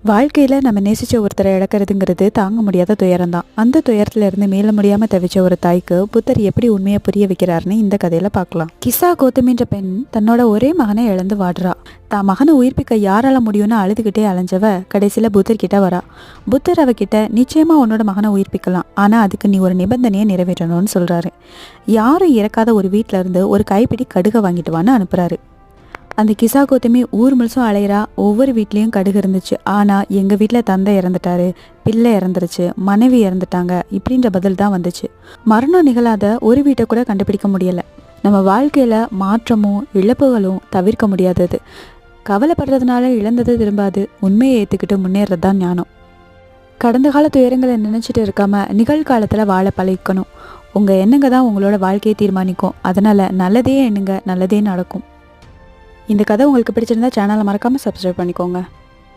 வாழ்க்கையில் நம்ம நேசித்த ஒருத்தரை இழக்கிறதுங்கிறது தாங்க முடியாத துயரம் தான். அந்த துயரத்துலேருந்து மேல முடியாமல் தவிச்ச ஒரு தாய்க்கு புத்தர் எப்படி உண்மையை புரிய வைக்கிறாருன்னு இந்த கதையில் பார்க்கலாம். கிசா கௌதமின்ற பெண் தன்னோட ஒரே மகனை இழந்து வாடுறா. தான் மகனை உயிர்ப்பிக்க யாரால முடியும்னு அழுதுகிட்டே அலைஞ்சவ கடைசியில் புத்தர் கிட்ட வரா. புத்தர் அவகிட்ட நிச்சயமாக உன்னோட மகனை உயிர்ப்பிக்கலாம், ஆனால் அதுக்கு நீ ஒரு நிபந்தனையை நிறைவேற்றணும்னு சொல்கிறாரு. யாரும் இறக்காத ஒரு வீட்டில் இருந்து ஒரு கைப்பிடி கடுகை வாங்கிட்டு வான்னு அனுப்புகிறாரு. அந்த கிசா கௌதமி ஊர் முழுசும் அலையிறா. ஒவ்வொரு வீட்லேயும் கடுகு இருந்துச்சு. ஆனால் எங்கள் வீட்டில் தந்தை இறந்துட்டாரு, பிள்ளை இறந்துருச்சு, மனைவி இறந்துட்டாங்க இப்படின்ற பதில் தான் வந்துச்சு. மரணம் நிகழாத ஒரு வீட்டை கூட கண்டுபிடிக்க முடியலை. நம்ம வாழ்க்கையில் மாற்றமும் இழப்புகளும் தவிர்க்க முடியாதது. கவலைப்படுறதுனால இழந்தது திரும்பாது. உண்மையை ஏற்றுக்கிட்டு முன்னேறது தான் ஞானம். கடந்த கால துயரங்களை நினச்சிட்டு இருக்காம நிகழ்காலத்தில் வாழ பழகிக்கணும். உங்கள் எண்ணங்க தான் உங்களோட வாழ்க்கையை தீர்மானிக்கும். அதனால் நல்லதே எண்ணுங்க, நல்லதே நடக்கும். இந்த கதை உங்களுக்கு பிடிச்சிருந்தா சேனலை மறக்காமல் சப்ஸ்கிரைப் பண்ணிக்கோங்க.